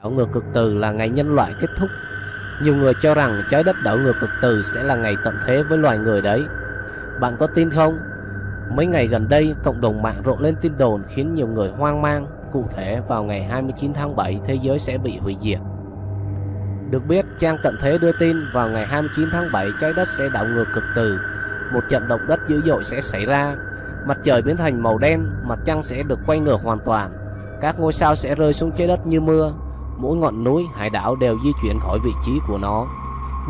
đảo ngược cực từ là ngày nhân loại kết thúc. Nhiều người cho rằng trái đất đảo ngược cực từ sẽ là ngày tận thế với loài người đấy. Bạn có tin không? Mấy ngày gần đây, cộng đồng mạng rộ lên tin đồn khiến nhiều người hoang mang. Cụ thể, vào ngày 29 tháng 7, thế giới sẽ bị hủy diệt. Được biết, trang Tận Thế đưa tin vào ngày 29 tháng 7, trái đất sẽ đảo ngược cực từ. Một trận động đất dữ dội sẽ xảy ra. Mặt trời biến thành màu đen, mặt trăng sẽ được quay ngược hoàn toàn. Các ngôi sao sẽ rơi xuống trái đất như mưa. Mỗi ngọn núi, hải đảo đều di chuyển khỏi vị trí của nó.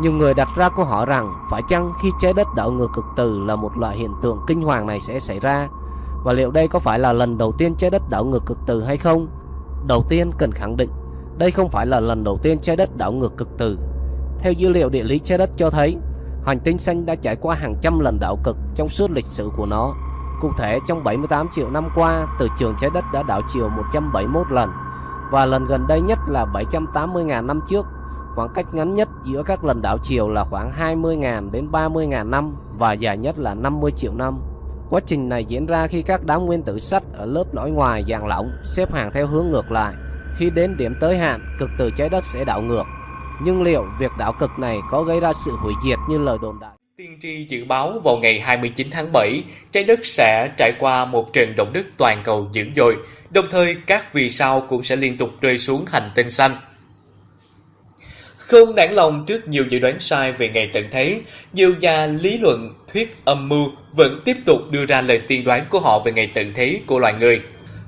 Nhiều người đặt ra câu hỏi rằng phải chăng khi trái đất đảo ngược cực từ là một loại hiện tượng kinh hoàng này sẽ xảy ra? Và liệu đây có phải là lần đầu tiên trái đất đảo ngược cực từ hay không? Đầu tiên cần khẳng định, đây không phải là lần đầu tiên trái đất đảo ngược cực từ. Theo dữ liệu địa lý trái đất cho thấy, hành tinh xanh đã trải qua hàng trăm lần đảo cực trong suốt lịch sử của nó. Cụ thể, trong 78 triệu năm qua, từ trường trái đất đã đảo chiều 171 lần, và lần gần đây nhất là 780.000 năm trước. Khoảng cách ngắn nhất giữa các lần đảo chiều là khoảng 20.000 đến 30.000 năm và dài nhất là 50 triệu năm. Quá trình này diễn ra khi các đám nguyên tử sắt ở lớp lõi ngoài dàn lỏng xếp hàng theo hướng ngược lại. Khi đến điểm tới hạn, cực từ trái đất sẽ đảo ngược. Nhưng liệu việc đảo cực này có gây ra sự hủy diệt như lời đồn đại? Tiên tri dự báo vào ngày 29 tháng 7, trái đất sẽ trải qua một trận động đất toàn cầu dữ dội, đồng thời các vì sao cũng sẽ liên tục rơi xuống hành tinh xanh. Không nản lòng trước nhiều dự đoán sai về ngày tận thế, nhiều nhà lý luận thuyết âm mưu vẫn tiếp tục đưa ra lời tiên đoán của họ về ngày tận thế của loài người.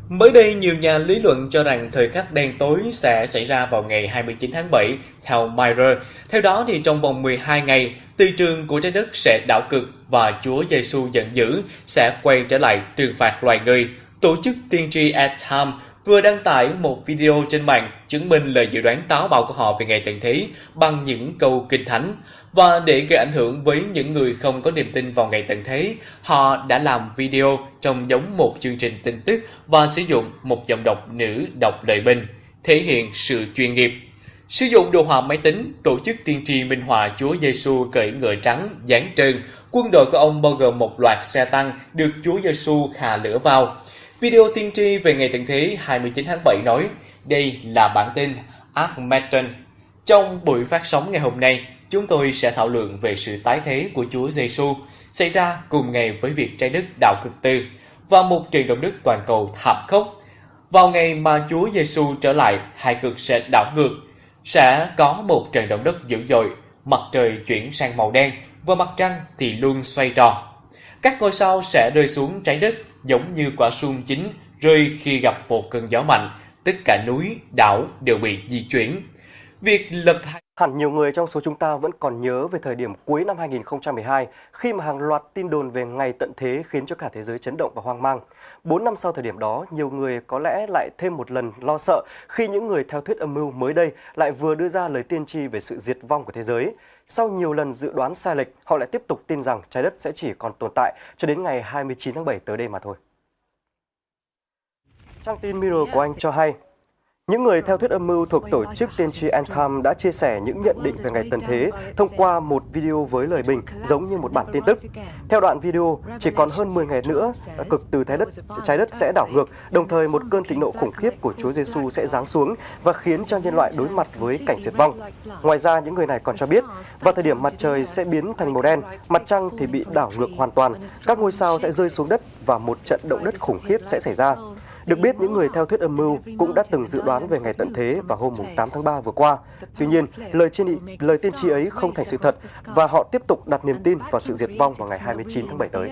Mới đây, nhiều nhà lý luận cho rằng thời khắc đen tối sẽ xảy ra vào ngày 29 tháng 7 theo Mirror. Theo đó, thì trong vòng 12 ngày, từ trường của trái đất sẽ đảo cực và Chúa Giêsu giận dữ sẽ quay trở lại trừng phạt loài người. Tổ chức tiên tri Ad Time vừa đăng tải một video trên mạng chứng minh lời dự đoán táo bạo của họ về ngày tận thế bằng những câu kinh thánh. Và để gây ảnh hưởng với những người không có niềm tin vào ngày tận thế, họ đã làm video trông giống một chương trình tin tức và sử dụng một giọng đọc nữ đọc lời bình, thể hiện sự chuyên nghiệp. Sử dụng đồ họa máy tính, tổ chức tiên tri minh họa Chúa Giêsu cưỡi ngựa trắng, dáng trơn. Quân đội của ông bao gồm một loạt xe tăng được Chúa Giêsu khà lửa vào. Video tiên tri về ngày tận thế 29 tháng 7 nói, đây là bản tin Armageddon. Trong buổi phát sóng ngày hôm nay, chúng tôi sẽ thảo luận về sự tái thế của Chúa Giêsu xảy ra cùng ngày với việc trái đất đảo cực từ và một trận động đất toàn cầu thảm khốc. Vào ngày mà Chúa Giêsu trở lại, hai cực sẽ đảo ngược, sẽ có một trận động đất dữ dội, mặt trời chuyển sang màu đen và mặt trăng thì luôn xoay tròn. Các ngôi sao sẽ rơi xuống trái đất giống như quả sung chín rơi khi gặp một cơn gió mạnh, tất cả núi, đảo đều bị di chuyển. Việc lật Hẳn nhiều người trong số chúng ta vẫn còn nhớ về thời điểm cuối năm 2012 khi mà hàng loạt tin đồn về ngày tận thế khiến cho cả thế giới chấn động và hoang mang. 4 năm sau thời điểm đó, nhiều người có lẽ lại thêm một lần lo sợ khi những người theo thuyết âm mưu mới đây lại vừa đưa ra lời tiên tri về sự diệt vong của thế giới. Sau nhiều lần dự đoán sai lệch, họ lại tiếp tục tin rằng trái đất sẽ chỉ còn tồn tại cho đến ngày 29 tháng 7 tới đây mà thôi. Trang tin Mirror của Anh cho hay, những người theo thuyết âm mưu thuộc tổ chức tiên tri Anthem đã chia sẻ những nhận định về ngày tận thế thông qua một video với lời bình giống như một bản tin tức. Theo đoạn video, chỉ còn hơn 10 ngày nữa, cực từ trái đất sẽ đảo ngược, đồng thời một cơn thịnh nộ khủng khiếp của Chúa Giêsu sẽ giáng xuống và khiến cho nhân loại đối mặt với cảnh diệt vong. Ngoài ra, những người này còn cho biết, vào thời điểm mặt trời sẽ biến thành màu đen, mặt trăng thì bị đảo ngược hoàn toàn, các ngôi sao sẽ rơi xuống đất và một trận động đất khủng khiếp sẽ xảy ra. Được biết, những người theo thuyết âm mưu cũng đã từng dự đoán về ngày tận thế vào hôm 8 tháng 3 vừa qua. Tuy nhiên, lời tiên tri ấy không thành sự thật và họ tiếp tục đặt niềm tin vào sự diệt vong vào ngày 29 tháng 7 tới.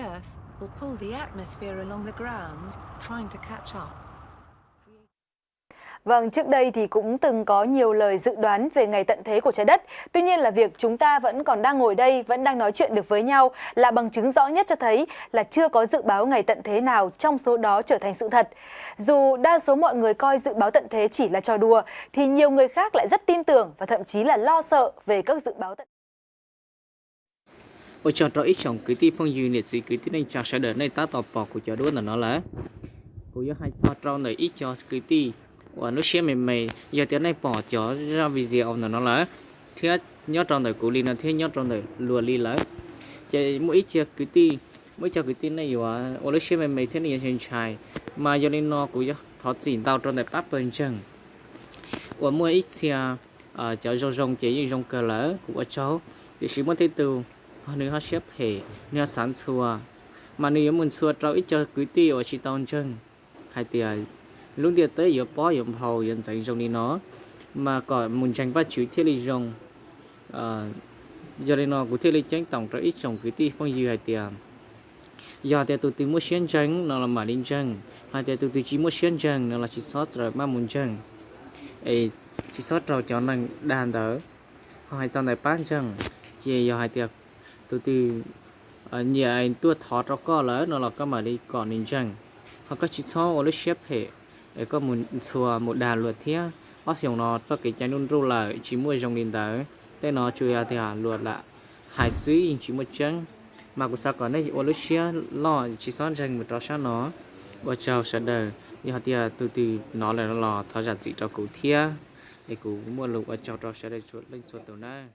Vâng, trước đây thì cũng từng có nhiều lời dự đoán về ngày tận thế của trái đất. Tuy nhiên là việc chúng ta vẫn còn đang ngồi đây, vẫn đang nói chuyện được với nhau là bằng chứng rõ nhất cho thấy là chưa có dự báo ngày tận thế nào trong số đó trở thành sự thật. Dù đa số mọi người coi dự báo tận thế chỉ là trò đùa, thì nhiều người khác lại rất tin tưởng và thậm chí là lo sợ về các dự báo tận thế. Ôi cho ít chồng cái tí phong unit gì cái tí nên cho sẽ đợi này ta tỏ bỏ của cho đuôi là nó là cô cho hai cho này ít cho cái tí và nó xem mày giờ tiếng này bỏ cho ra video là nó là thứ nhớ trong đời của Linh là thứ nhớ trong đời lùa Linh là chạy mỗi chiếc cái tí mỗi cho cái tí này và nó xem mày thế này trên trái mà cho nên nó cũng thoát xỉn tao trong đời pháp bên chân và mua ít xe cháu rong chỉ rong cờ lỡ của cháu thì chỉ muốn thấy từ nếu họ xếp hệ nếu sản xua mà nếu muốn xua trâu ít cho quý ti ở chỉ tao chân hai tiền lúc đi tới giờ bó giờ hầu giờ dành rong đi nó mà còn muốn tranh phát chữ thiết lý rong giờ đây nó của thiết lý tranh tổng trâu ít trồng quý ti phong dư hai tiền giờ thì tụi mua xuyên tranh nó là mà linh tranh hai tiền tụi chỉ mua xuyên tranh nó là chỉ sót rồi mà muốn tranh chỉ sót rồi cho năng đàn đỡ hai trong này bán chân chỉ giờ hai tiệc từ nhà anh tua thọt nó có lỡ nó là có mà đi còn nên chân họ có chỉ số ở lớp xếp hệ để có một xùa một đàn luật thế ở trong nó cho cái trái nôn rô lại chỉ mua dòng điện tử thế nó chui thì luật là hai xí chỉ một chân mà cũng sao còn đấy ở lớp xếp lo chỉ số chân một trò sát nó và chào sát đời như họ tiệc từ nó là nó lò thọ giặt gì cho cụ thia để cụ mua lục ở trong trò sát đời chuột lên chuột tàu na